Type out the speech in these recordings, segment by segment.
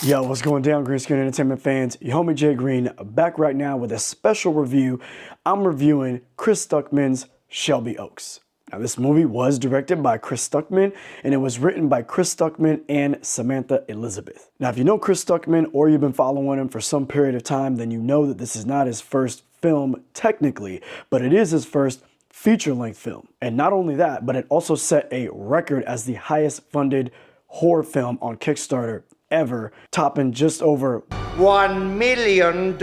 Yo, what's going down, Green Screen Entertainment fans? Your homie Jay Green back right now with a special review. I'm reviewing Chris Stuckman's Shelby Oaks. Now, this movie was directed by Chris Stuckman, and it was written by Chris Stuckman and Samantha Elizabeth. Now, if you know Chris Stuckman or you've been following him for some period of time, then you know that this is not his first film technically, but it is his first feature-length film. And not only that, but it also set a record as the highest funded horror film on Kickstarter ever, topping just over $1 million.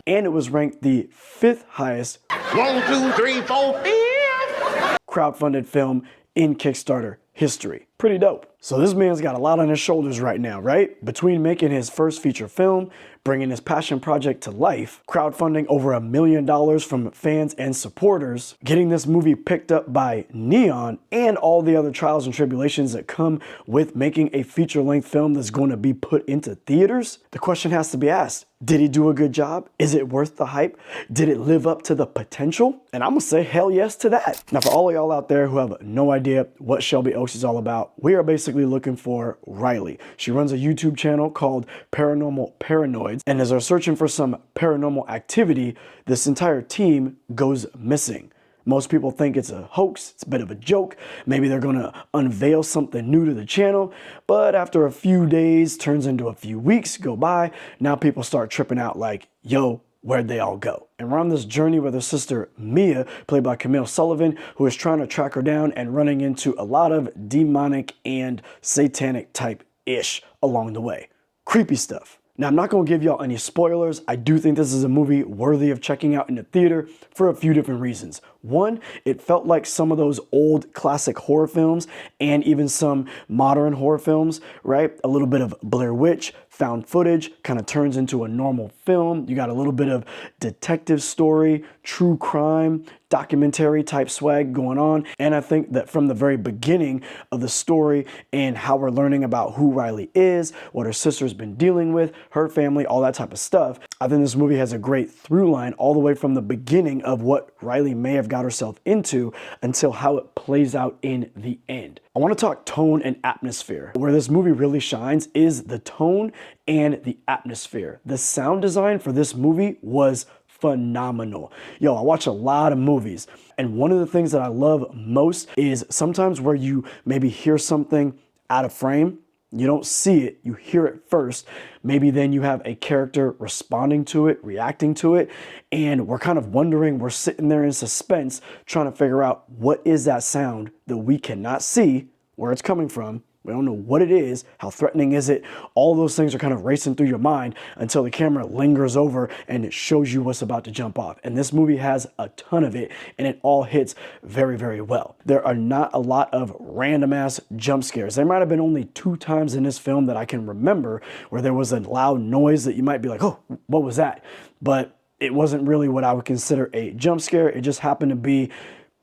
And it was ranked the 5th highest 1, 2, 3, 4, 5 crowdfunded film in Kickstarter history. Pretty dope. So this man's got a lot on his shoulders right now, right? Between making his first feature film, bringing his passion project to life, crowdfunding over $1 million from fans and supporters, getting this movie picked up by Neon, and all the other trials and tribulations that come with making a feature-length film that's going to be put into theaters, the question has to be asked, did he do a good job? Is it worth the hype? Did it live up to the potential? And I'm gonna say hell yes to that. Now, for all of y'all out there who have no idea what Shelby Oaks is all about, we are basically looking for Riley. She runs a YouTube channel called Paranormal Paranoids, and as they're searching for some paranormal activity, this entire team goes missing. Most people think it's a hoax, it's a bit of a joke, maybe they're gonna unveil something new to the channel, but after a few days, turns into a few weeks go by, now people start tripping out like, yo, where'd they all go? And we're on this journey with her sister Mia, played by Camille Sullivan, who is trying to track her down and running into a lot of demonic and satanic type-ish along the way. Creepy stuff. Now, I'm not going to give y'all any spoilers. I do think this is a movie worthy of checking out in the theater for a few different reasons. One, it felt like some of those old classic horror films and even some modern horror films, right? A little bit of Blair Witch, found footage, kind of turns into a normal film. You got a little bit of detective story, true crime, documentary type swag going on. And I think that from the very beginning of the story and how we're learning about who Riley is, what her sister's been dealing with, her family, all that type of stuff, I think this movie has a great through line all the way from the beginning of what Riley may have got herself into until how it plays out in the end. I want to talk tone and atmosphere. Where this movie really shines is the tone and the atmosphere. The sound design for this movie was phenomenal. Yo, I watch a lot of movies, and one of the things that I love most is sometimes where you maybe hear something out of frame, you don't see it, you hear it first. Maybe then you have a character responding to it, reacting to it, and we're kind of wondering, we're sitting there in suspense, trying to figure out what is that sound that we cannot see where it's coming from. We don't know what it is, how threatening is it. All those things are kind of racing through your mind until the camera lingers over and it shows you what's about to jump off. And this movie has a ton of it, and it all hits very, very well. There are not a lot of random ass jump scares. There might have been only 2 times in this film that I can remember where there was a loud noise that you might be like, oh, what was that? But it wasn't really what I would consider a jump scare. It just happened to be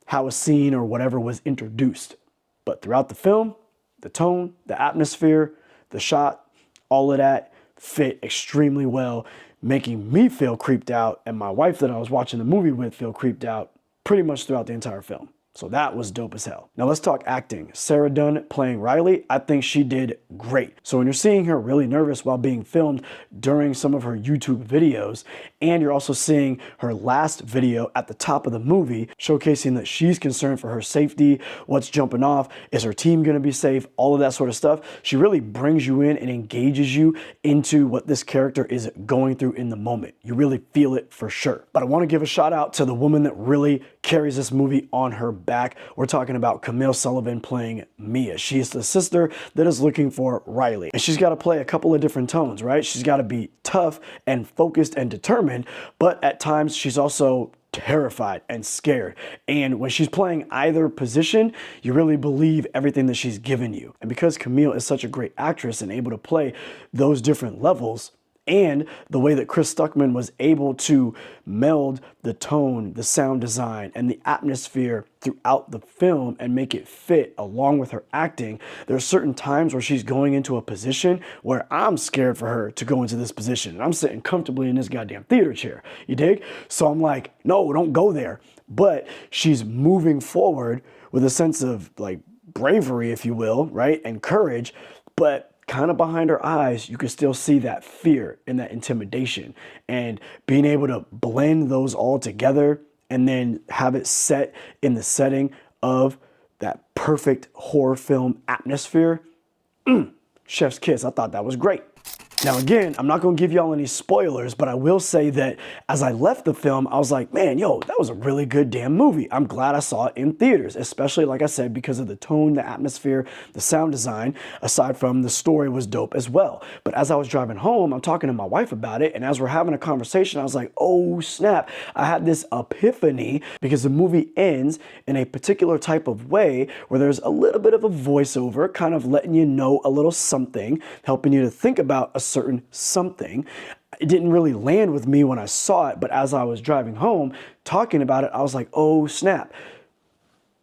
how a scene or whatever was introduced. But throughout the film, the tone, the atmosphere, the shot, all of that fit extremely well, making me feel creeped out and my wife that I was watching the movie with feel creeped out pretty much throughout the entire film. So that was dope as hell. Now let's talk acting. Sarah Dunn playing Riley, I think she did great. So when you're seeing her really nervous while being filmed during some of her YouTube videos, and you're also seeing her last video at the top of the movie, showcasing that she's concerned for her safety, what's jumping off, is her team gonna be safe, all of that sort of stuff, she really brings you in and engages you into what this character is going through in the moment. You really feel it for sure. But I wanna give a shout out to the woman that really carries this movie on her back. We're talking about Camille Sullivan playing Mia. She's the sister that is looking for Riley. And she's got to play a couple of different tones, right? She's got to be tough and focused and determined, but at times she's also terrified and scared. And when she's playing either position, you really believe everything that she's given you. And because Camille is such a great actress and able to play those different levels, and the way that Chris Stuckman was able to meld the tone, the sound design, and the atmosphere throughout the film and make it fit along with her acting, there are certain times where she's going into a position where I'm scared for her to go into this position. And I'm sitting comfortably in this goddamn theater chair, you dig? So I'm like, no, don't go there. But she's moving forward with a sense of like bravery, if you will, right? And courage, but kind of behind her eyes, you could still see that fear and that intimidation. And being able to blend those all together and then have it set in the setting of that perfect horror film atmosphere, chef's kiss. I thought that was great. Now again, I'm not gonna give y'all any spoilers, but I will say that as I left the film, I was like, man, yo, that was a really good damn movie. I'm glad I saw it in theaters, especially like I said, because of the tone, the atmosphere, the sound design, aside from the story was dope as well. But as I was driving home, I'm talking to my wife about it, and as we're having a conversation, I was like, oh snap, I had this epiphany because the movie ends in a particular type of way where there's a little bit of a voiceover, kind of letting you know a little something, helping you to think about a certain something. It didn't really land with me when I saw it, but as I was driving home talking about it, I was like, oh snap,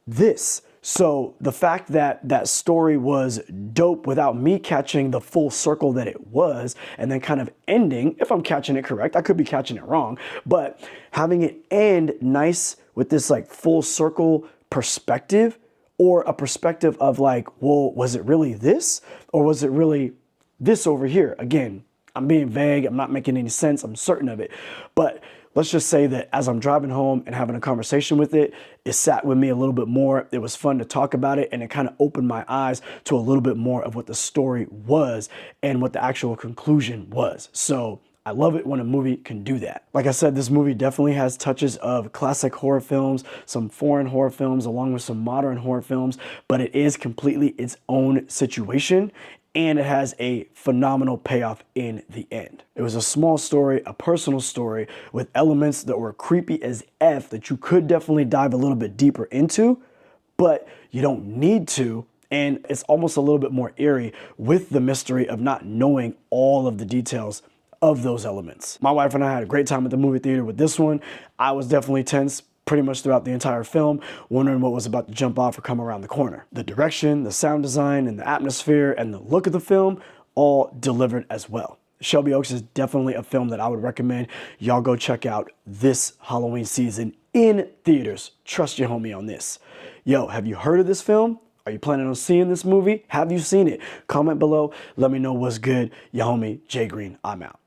this. So the fact that that story was dope without me catching the full circle that it was, and then kind of ending, if I'm catching it correct, I could be catching it wrong, but having it end nice with this like full circle perspective, or a perspective of like, well, was it really this? Or was it really this over here? Again, I'm being vague. I'm not making any sense. I'm certain of it. But let's just say that as I'm driving home and having a conversation with it, it sat with me a little bit more. It was fun to talk about it, and it kind of opened my eyes to a little bit more of what the story was and what the actual conclusion was. So I love it when a movie can do that. Like I said, this movie definitely has touches of classic horror films, some foreign horror films, along with some modern horror films, but it is completely its own situation. And it has a phenomenal payoff in the end. It was a small story, a personal story with elements that were creepy as F that you could definitely dive a little bit deeper into, but you don't need to. And it's almost a little bit more eerie with the mystery of not knowing all of the details of those elements. My wife and I had a great time at the movie theater with this one. I was definitely tense pretty much throughout the entire film, wondering what was about to jump off or come around the corner. The direction, the sound design, and the atmosphere, and the look of the film all delivered as well. Shelby Oaks is definitely a film that I would recommend y'all go check out this Halloween season in theaters. Trust your homie on this. Yo, have you heard of this film? Are you planning on seeing this movie? Have you seen it? Comment below. Let me know what's good. Your homie, Jay Green. I'm out.